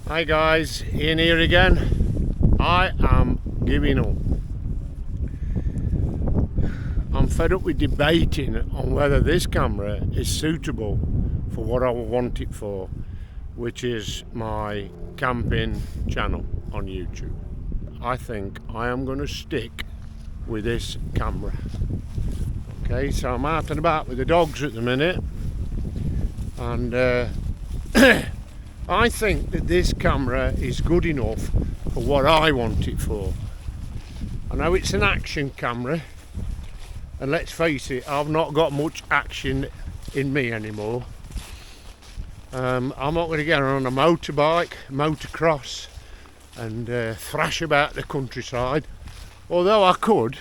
Hi guys, Ian here again. I am giving up. I'm fed up with debating on whether this camera is suitable for what I want it for, which is my camping channel on YouTube. I think I am going to stick with this camera. Okay, so I'm out and about with the dogs at the minute, and I think that this camera is good enough for what I want it for. I know it's an action camera, and let's face it, I've not got much action in me anymore. I'm not going to get on a motorbike, motocross, and thrash about the countryside, although I could,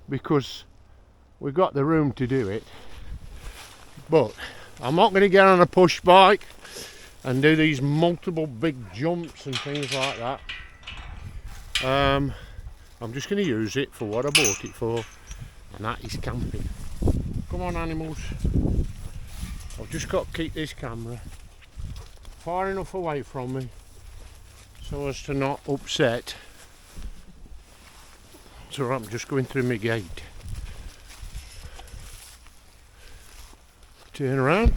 because we've got the room to do it. But I'm not going to get on a push bike and do these multiple big jumps and things like that. I'm just going to use it for what I bought it for, and that is camping. Come on, animals. I've just got to keep this camera far enough away from me so as to not upset. So I'm just going through my gate. Turn around,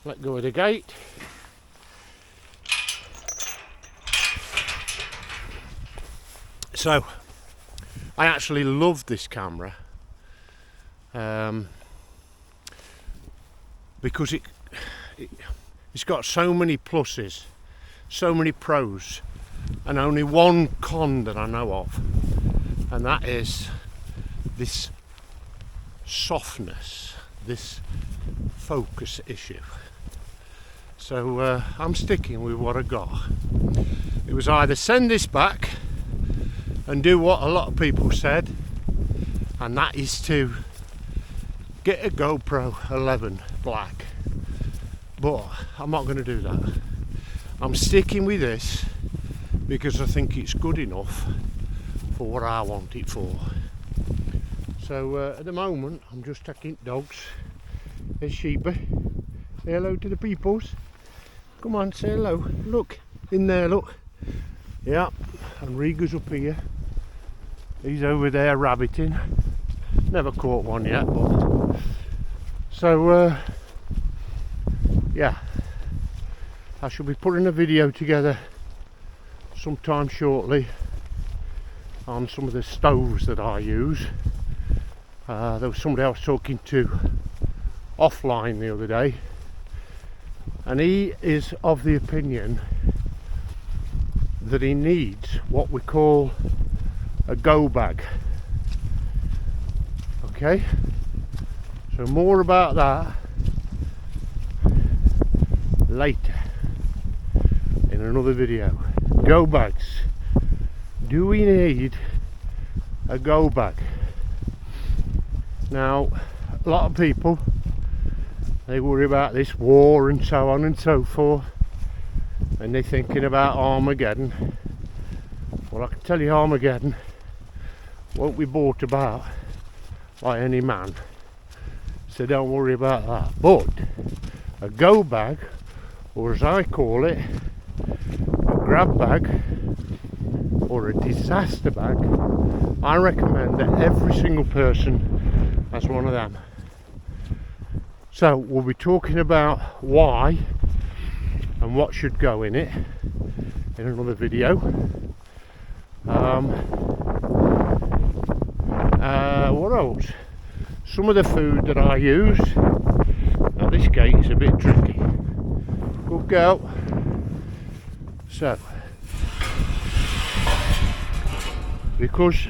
let go of the gate. So I actually love this camera because it's got so many pluses, so many pros, and only one con that I know of, and that is this softness, this focus issue. So I'm sticking with what I got. It was either send this back and do what a lot of people said, and that is to get a GoPro 11 Black, but I'm not going to do that. I'm sticking with this because I think it's good enough for what I want it for. So at the moment I'm just taking dogs. There's Sheepy. Say hello to the peoples. Come on, say hello. Look in there, look. Yeah, and Riga's up here. He's over there rabbiting. Never caught one yet, but so yeah, I shall be putting a video together sometime shortly on some of the stoves that I use. There was somebody I was talking to offline the other day, and he is of the opinion that he needs what we call a go bag. Okay, so more about that later in another video. Go bags. Do we need a go bag? Now, a lot of people, they worry about this war and so on and so forth, and they're thinking about Armageddon. Well, I can tell you Armageddon won't be brought about by any man, so don't worry about that. But a go bag, or as I call it, a grab bag or a disaster bag, I recommend that every single person has one of them. So we'll be talking about why and what should go in it in another video. What else? Some of the food that I use. Now this gate is a bit tricky. Good girl. So, because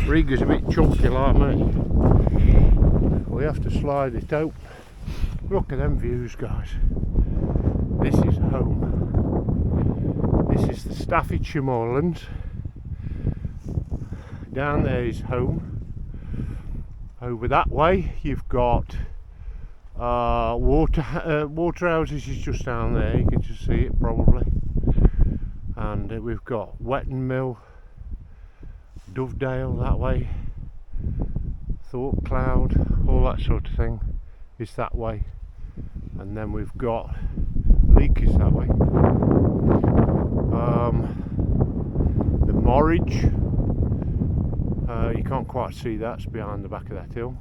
Riga's a bit chunky like me, we have to slide it out. Look at them views, guys. This is home. This is the Staffordshire Moorlands. Down there is home. Over that way you've got Waterhouses is just down there, you can just see it probably, and we've got Wetton Mill, Dovedale that way, Thorpe Cloud, all that sort of thing is that way, and then we've got Leak is that way. The Morridge, you can't quite see that, it's behind the back of that hill,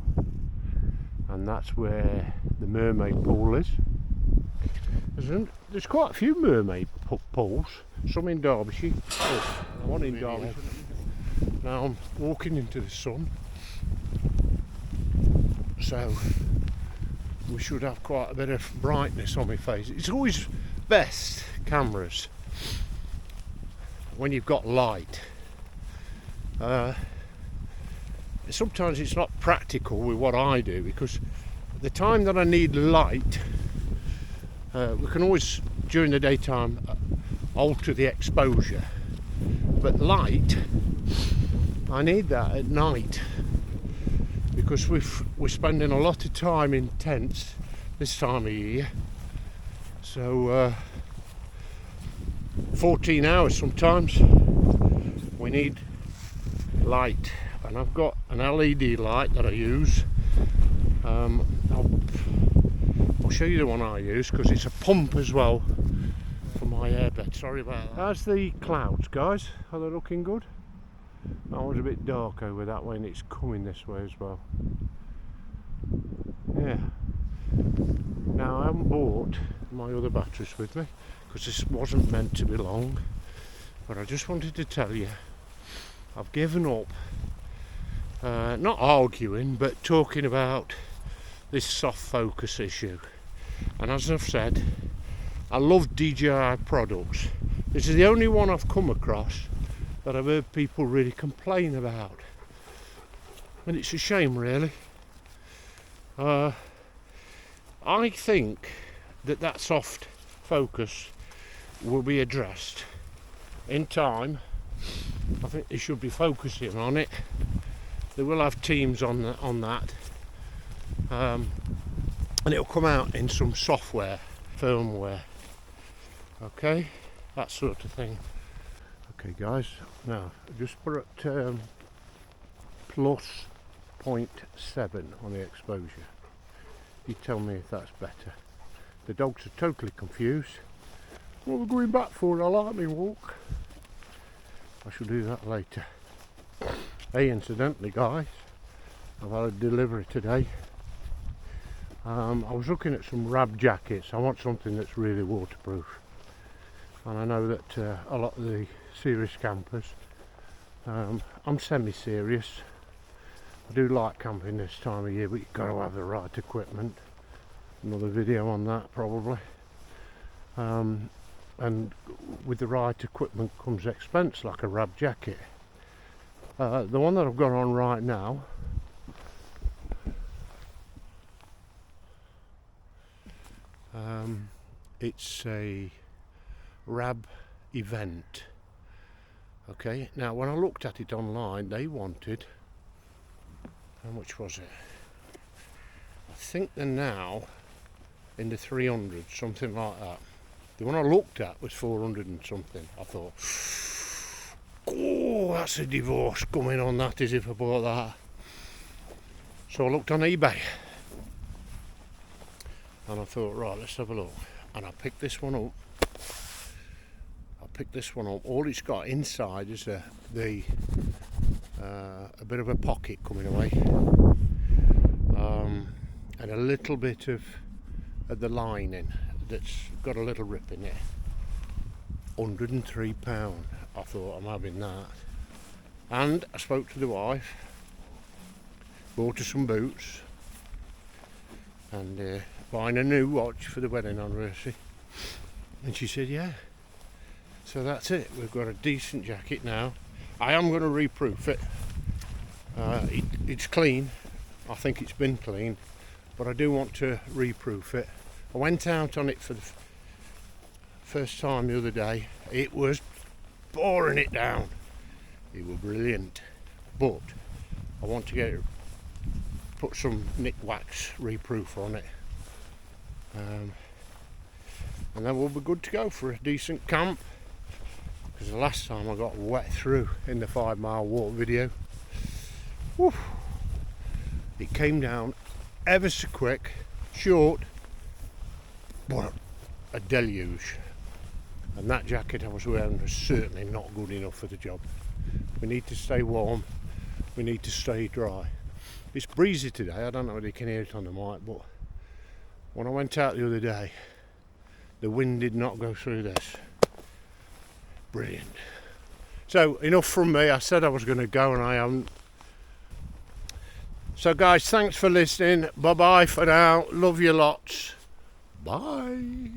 and that's where the mermaid pool is. There's quite a few mermaid pools, some in Derbyshire, one in Derbyshire. Now I'm walking into the sun, so we should have quite a bit of brightness on my face. It's always best, cameras, when you've got light. Sometimes it's not practical with what I do, because the time that I need light, we can always during the daytime alter the exposure, but light, I need that at night, because we're spending a lot of time in tents this time of year, so 14 hours sometimes we need light. And I've got an LED light that I use. I'll show you the one I use, because it's a pump as well for my airbed. Sorry about that. How's the clouds, guys? Are they looking good? That one's a bit dark over that way, and it's coming this way as well. Yeah. Now I haven't bought my other batteries with me, because this wasn't meant to be long, but I just wanted to tell you I've given up, not arguing, but talking about this soft focus issue. And as I've said, I love DJI products. This is the only one I've come across that I've heard people really complain about, and it's a shame, really. I think that soft focus will be addressed in time. I think they should be focusing on it. They will have teams on that, and it'll come out in some software, firmware. Okay, that sort of thing. Okay, guys. Now just put it plus 0.7 on the exposure. You tell me if that's better. The dogs are totally confused. What we're going back for? I like me walk. I shall do that later. Hey, incidentally, guys, I've had a delivery today. I was looking at some rab jackets. I want something that's really waterproof, and I know that a lot of the serious campers, I'm semi-serious. I do like camping this time of year, but you've got to have the right equipment. Another video on that probably. And with the right equipment comes expense, like a rab jacket. The one that I've got on right now, it's a rab event. Okay, now when I looked at it online, they wanted, how much was it? I think they're now in the 300, something like that. The one I looked at was 400 and something. I thought, oh, that's a divorce coming on that, as if I bought that. So I looked on eBay, and I thought, right, let's have a look. And I picked this one up. All it's got inside is a bit of a pocket coming away, and a little bit of the lining that's got a little rip in it. £103. I thought, I'm having that. And I spoke to the wife, bought her some boots, and buying a new watch for the wedding anniversary. And she said, yeah. So that's it. We've got a decent jacket now. I am going to reproof it. It's clean. I think it's been cleaned, but I do want to reproof it. I went out on it for the first time the other day. It was pouring it down. It was brilliant, but I want to put some nick wax reproof on it, and then we'll be good to go for a decent camp. Because the last time I got wet through in the 5 mile walk video, whew, it came down ever so quick, short, but a deluge, and that jacket I was wearing was certainly not good enough for the job. We need to stay warm, we need to stay dry. It's breezy today, I don't know whether you can hear it on the mic, but when I went out the other day, the wind did not go through this. Brilliant. So enough from me. I said I was going to go and I haven't. So guys, thanks for listening. Bye bye for now. Love you lots. Bye.